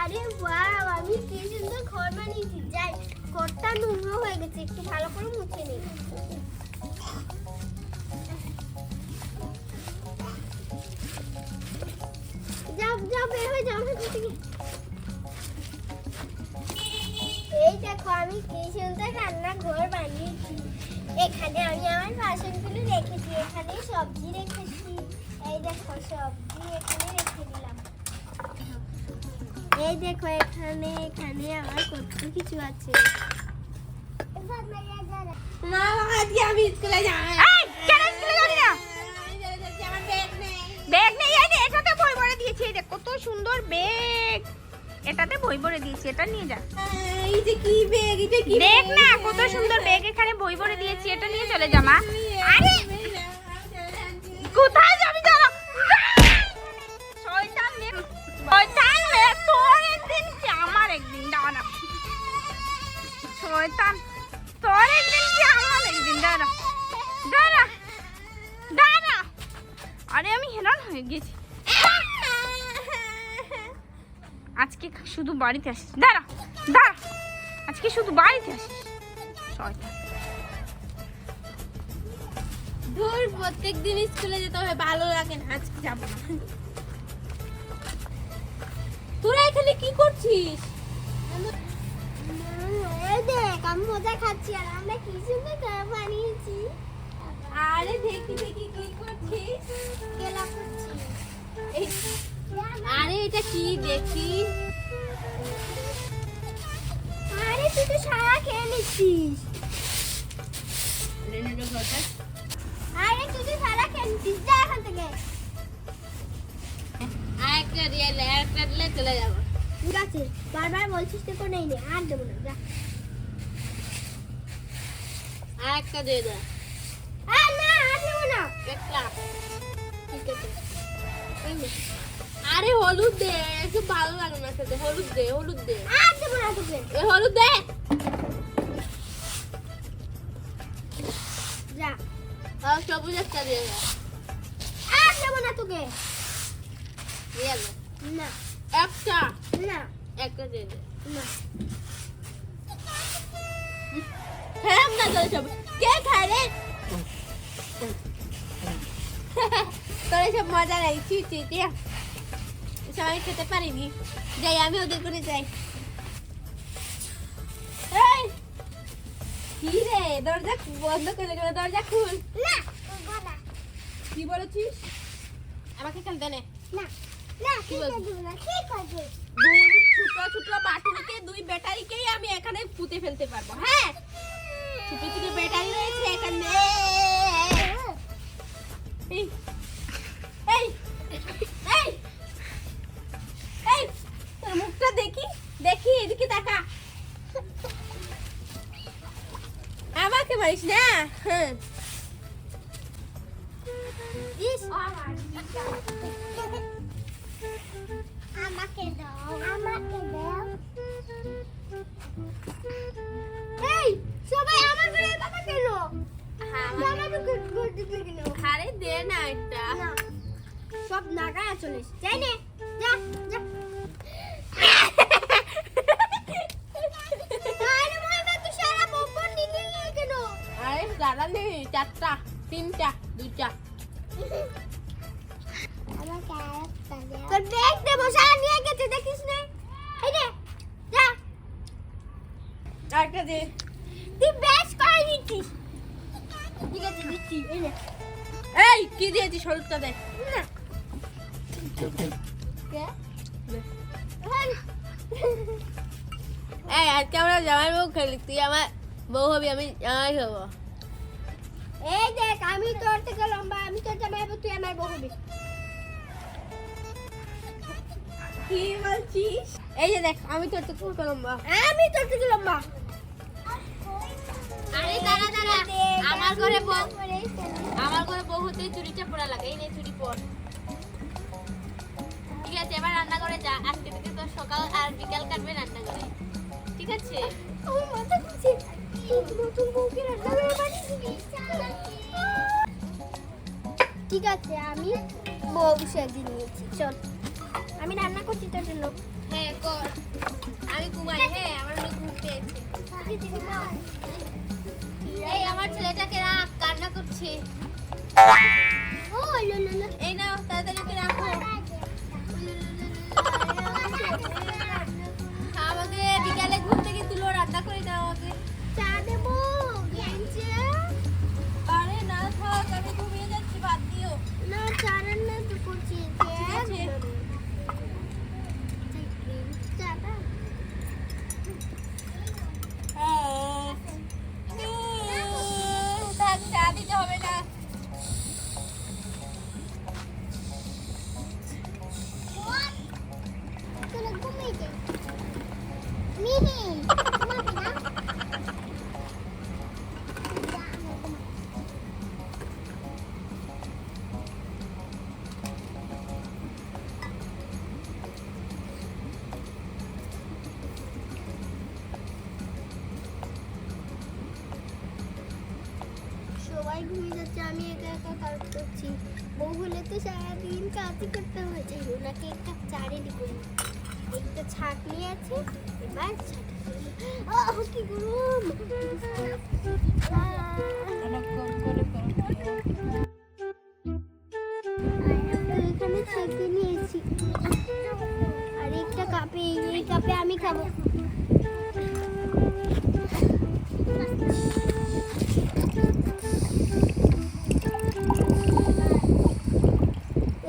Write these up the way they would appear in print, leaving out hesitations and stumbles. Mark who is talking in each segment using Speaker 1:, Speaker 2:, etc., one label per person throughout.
Speaker 1: আরে ওয়াও, আমি কি সুন্দর ঘর বানিয়েছি। যাই, ঘরটা নোংরা হয়ে গেছে, একটু ভালো করে মুছে নিই। যাও যাও, বের হয়ে যাও এখান থেকে। এই দেখো আমি কি সুন্দর রান্নাঘর বানিয়েছি। এখানে আমি আমার বাসনগুলো রেখেছি, এখানে সবজি রেখেছি। এই দেখো সবজি এখানে রেখে দিলাম। এই দেখো এখানে এখানে আমার কত কিছু আছে।
Speaker 2: মা আজকে আমি স্কুলে যাই।
Speaker 3: এই কেন স্কুলে যাবি না?
Speaker 2: আমার ব্যাগ নেই।
Speaker 3: ব্যাগ নেই, এই যে এটাতে বই ভরে দিয়েছি। এই দেখ কত সুন্দর ব্যাগ, এটাতে বই ভরে দিয়েছি, এটা নিয়ে যা।
Speaker 2: এই যে কি ব্যাগ, এটা কি
Speaker 3: দেখ না কত সুন্দর ব্যাগ, এখানে বই ভরে দিয়েছি, এটা নিয়ে চলে যা মা। আরে কোথায় যাবি? দাঁড়া, শয়তান মেয়ে, শয়তান মেয়ে, তোর একদিন কি আমার একদিন। দাঁড়া শয়তান, তোর একদিন কি আমার একদিন। দাঁড়া দাঁড়া দাঁড়া, আরে আমি হেরান হয়ে গেছি। আজকে শুধু বাড়িতে আসিস। দাঁড়া দাঁড়া, আজকে শুধু বাড়িতে আসিস শয়তান।
Speaker 2: ধুর, প্রত্যেকদিন স্কুলে যেতে হবে, ভালো লাগে না, আজকে যাব না। তোরা এখানে কি করছিস?
Speaker 1: এই দেখ আমি মজা খাচ্ছি, আর আমরা কি সুন্দর ঘর বানিয়েছি।
Speaker 2: আরে দেখি দেখি কি করছিস?
Speaker 1: খেলা করছি।
Speaker 2: এই, আরে এটা কি দেখি?
Speaker 1: আরে তুই তো সারা খেয়ে নিচ্ছিস। আরে তুই তো সারা খেয়ে নিচ্ছিস, যা এখান থেকে।
Speaker 2: আরেকটা দিলে চলে যাবো।
Speaker 1: ঠিক আছে, বারবার বলছিস তো নেই নে, আর দেবো না, যা।
Speaker 2: আরেকটা দিয়ে দে।
Speaker 1: আর না, আর দেবো না।
Speaker 2: একটা।
Speaker 1: ঠিক আছে।
Speaker 2: এই নে। আরে হলুদ দে, একটু ভালো লাগে না খেতে। হলুদ দে, হলুদ দে।
Speaker 1: আর দেবো না তোকে।
Speaker 2: এ হলুদ দে।
Speaker 1: যা।
Speaker 2: আর সবুজ একটা দিয়ে দে।
Speaker 1: আর দেবো না তোকে।
Speaker 2: দিয়ে দে।
Speaker 1: না
Speaker 2: একটা।
Speaker 1: না
Speaker 2: একটা দিয়ে দে।
Speaker 1: না।
Speaker 2: খারাপ না তোর সব। কে খায় রে? তোর সব মজা নাই। চি চি চি। সবাই খেতে পারিনি। যাই, আমি ওদের করে যাই। এই, কি রে? দরজা বন্ধ করে গেল, দরজা খুল।
Speaker 1: না বাবা,
Speaker 2: কি বলেছিস? আমাকে খেলতে নে।
Speaker 1: না না,
Speaker 2: কি
Speaker 1: ঠিক
Speaker 2: বলবি?
Speaker 1: আছে না, ঠিক আছে।
Speaker 2: দুই ছোট ছোট বাটুরিকে, দুই ব্যাটারিকেই আমি এখানে পুঁতে ফেলতে পারবো। হ্যাঁ, ছোট ছোট ব্যাটারি রয়েছে এখানে। এই এই এই এই, তোর মুখটা দেখি দেখি, এদিকে তাকা। আমাকে মারিস না। হ্যাঁ,
Speaker 1: ইস, আমাকে দাও, আমাকে দাও। এই সবাই আমার ঘরে কথা কেন? আমাকে ঘর দিতে কেন?
Speaker 2: আরে দে না একটা।
Speaker 1: না, সব নাগায় চলে এসেছে। যাই নে, যা যা। আরে মামা, তুই সারা পপকর্ন নিয়ে নিয়ে কেন?
Speaker 2: আরে দাদা নেই, চারটা, তিনটা, দুইটা।
Speaker 1: তোর ব্যাগ দেবো, সারা নিয়ে গেছে, দেখিস না? এই নে, যা।
Speaker 2: আরেকটা দে।
Speaker 1: তুই বেশ করে নিচ্ছিস। ঠিক আছে, দিচ্ছি। এই নে।
Speaker 2: এই, কি দিয়েছিস? হলুদটা দে।
Speaker 1: না। কে? এই,
Speaker 2: এই, আজকে আমরা জামাই বউ খেলি। তুই আমার বউ হবি, আমি জামাই হবো।
Speaker 1: এই দেখ, আমি তোর থেকে লম্বা, আমি তোর জামাই হবো, তুই আমার বউ হবি।
Speaker 2: কি বলছিস? এই যে দেখ, আমি তোর থেকে কত লম্বা।
Speaker 1: আমি তোর থেকে লম্বা।
Speaker 2: আরে দাঁড়া দাঁড়া, আমার ঘরে বউ, আমার ঘরে বউ হতে চুড়িটা পরা লাগে। এই নে চুড়ি পর। ঠিক আছে, এবার রান্না করে যা। আজকে থেকে তো সকাল আর বিকাল কাটবে রান্না করে। ঠিক আছে?
Speaker 1: আমার মাথা ঘুরছে। নতুন বউকে রান্না করে বানিয়েছি। ঠিক আছে, আমি বউ সেজে নিয়েছি। চল, আমি রান্না করছি তোর জন্য।
Speaker 2: হ্যাঁ কর, আমি ঘুমাই। হ্যাঁ আমার অনেক ঘুম পেয়েছে। এই আমার ছেলেটাকে রাখ, কান্না করছে।
Speaker 1: ও লো লো লো
Speaker 2: এই নাও তাড়াতাড়ি ওকে রাখো। আমাকে বিকালে ঘুম থেকে তুলো, রান্না করে দাও আমাকে।
Speaker 1: চা দেবো গেঞ্জে
Speaker 2: আরে না থাক, আমি ঘুমিয়ে যাচ্ছি, বাদ দিও।
Speaker 1: না চা রান্না তো করছি
Speaker 2: ঠিক আছে।
Speaker 1: চাটা
Speaker 2: থাক, চা দিতে হবে না।
Speaker 1: চলো ঘুমিয়ে যাই মিহি ঘুমাবি না সবাই ঘুমিয়ে যাচ্ছে, আমি একা একা কাজ করছি। বউ হলে তো সারাদিন কাজই করতে হয়েছে। ওনাকে একটা চা রেডি করি, একটা ছাঁকনি আছে, এবার কি গরম। এখানে ছাঁকনি নিয়েছি আর একটা কাপে, এই কাপে আমি খাবো।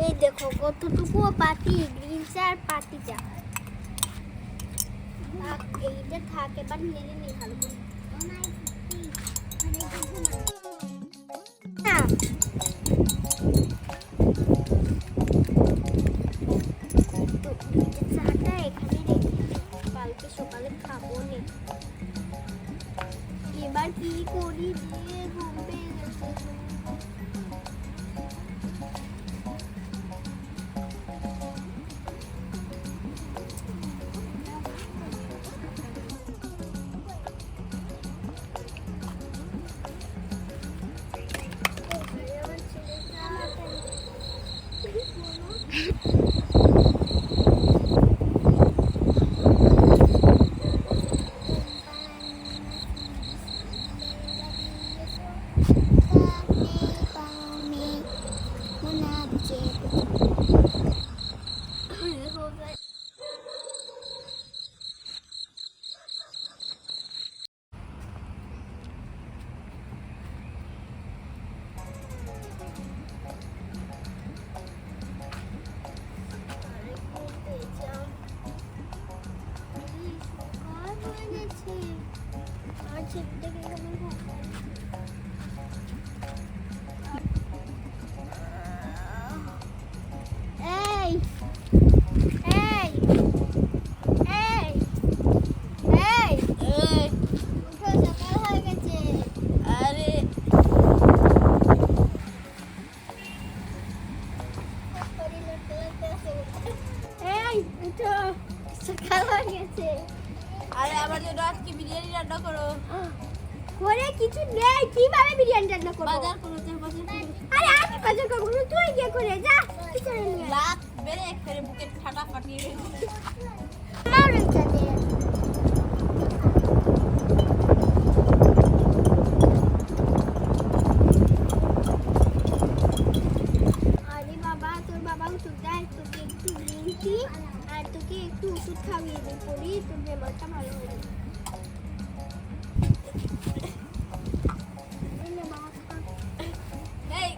Speaker 1: এই দেখো কতটুকু পাতি, গ্রিন চা আর পাতি চা। এইটা থাক, এবার নেড়ে নেই ভালো করে। না, তো এইটা চাটা এখানে রেখে কালকে সকালে খাবো নে। এবার কি করি দিয়ে ঘুম পেয়ে গেছে। এই এই এই এই উঠো, সকাল হয়ে গেছে।
Speaker 2: আরে
Speaker 1: এই উঠো, সকাল হয়ে গেছে।
Speaker 2: আরে আমার জন্য আজকে বিরিয়ানি রান্না করো।
Speaker 1: ঘরে কিছু নেই, কিভাবে বিরিয়ানি রান্না করবো?
Speaker 2: বাজার করো, বাজার করো।
Speaker 1: আরে আমি বাজার করবো না, তুই গিয়ে করে যা। কিছু নিয়ে আয়।
Speaker 2: লাত বেড়ে একবারে বুকে ঠাটা ফাটিয়ে ফেলছি।
Speaker 1: আমার ইচ্ছা নেই। আরে বাবা, তোর বাবা ওষুধ দেয়, তোকে একটু গ্রিন টি আর তোকে একটু ওষুধ খাইয়ে দিই, পরি তোর বেমারটা ভালো হয়ে যাবে।
Speaker 2: এই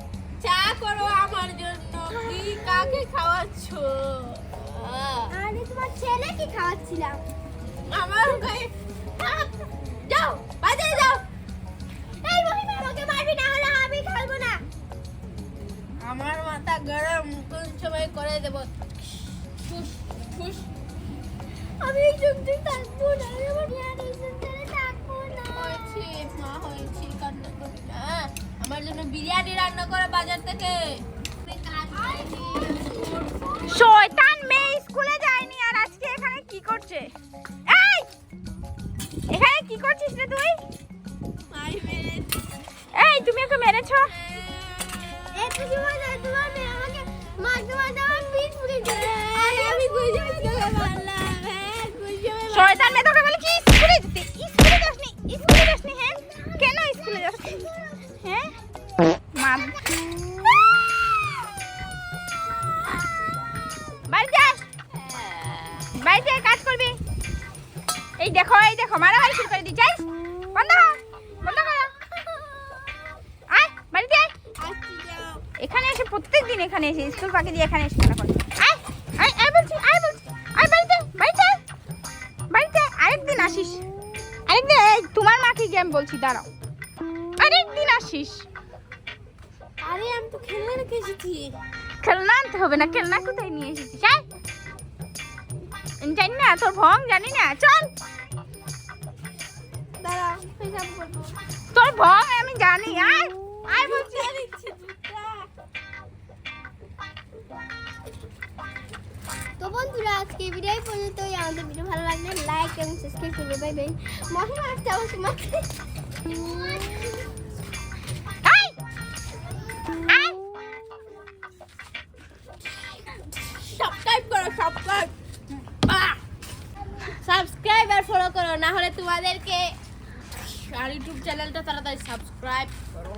Speaker 2: চা করো আমার জন্য। কি কাকে খাওয়াচ্ছো?
Speaker 1: আরে তোমার ছেলে কি খাওয়াচ্ছিলাম।
Speaker 2: আমার গায়ে যাও, বাজারে যাও।
Speaker 1: এই মহিমা, আমাকে মারবি না হলে আমি খাবো না।
Speaker 2: আমার মাথা গরম, কোন সময় করে দেব। ফুস ফুস।
Speaker 1: আমি এই যুক্তি থাকবো না, আমি আমার বিয়ানে ছেড়ে থাকবো না।
Speaker 2: হয়েছে মা, হয়েছে, কান্না করবি না। আমার জন্য বিরিয়ানি রান্না করে বাজার থেকে।
Speaker 3: শয়তান মেয়ে স্কুলে যায়নি আর আজকে এখানে কি করছে? এই এখানে কি করছিস রে তুই?
Speaker 2: মাই মেরেছে।
Speaker 3: এই তুমি ওকে মেরেছো?
Speaker 1: এত সময় ধরে তোমার মেয়ে আমাকে মারতে মারতে আমার পিঠ পুড়ে গেছে।
Speaker 2: আমি গুইজে মারলাম হ্যাঁ গুইজে
Speaker 3: শয়তান মেয়ে তোকে বলেছি স্কুলে যেতে স্কুলে যাসনি হ্যাঁ কেন স্কুলে যাসনি হ্যাঁ মা বাড়িতে কাজ করবি এই দেখো মারামারি শুরু করে দিচ্ছিস বন্ধ করো আয় বাড়িতে আয় এখানে এসে প্রত্যেকদিন এখানে এসে স্কুল ফাঁকি দিয়ে এখানে এসে খেলা করে আয় বলছি বাড়িতে আরেকদিন আসিস আরেকদিন এই তোমার মাকে গিয়ে আমি বলছি দাঁড়াও আরেকদিন আসিস
Speaker 2: আরে আমি তো খেলনা রেখে এসেছি
Speaker 3: খেলনা আনতে হবে না খেলনা কোথায় নিয়ে এসেছিস আয় জানি না তোর ভং জানি না চল
Speaker 2: দাঁড়া পেশাব করবো
Speaker 3: তোর ভং আমি জানি আয় বলছি
Speaker 1: তো বন্ধুরা আজকে ভিডিও পর্যন্ত আমাদের ভিডিও ভালো লাগলে লাইক এবং সাবস্ক্রাইব করবে বাই বাই মহিমা একটা
Speaker 2: সাবস্ক্রাইব করো সাবস্ক্রাইব আর ফলো করো না হলে তোমাদেরকে আর ইউটিউব চ্যানেলটা তাড়াতাড়ি সাবস্ক্রাইব করো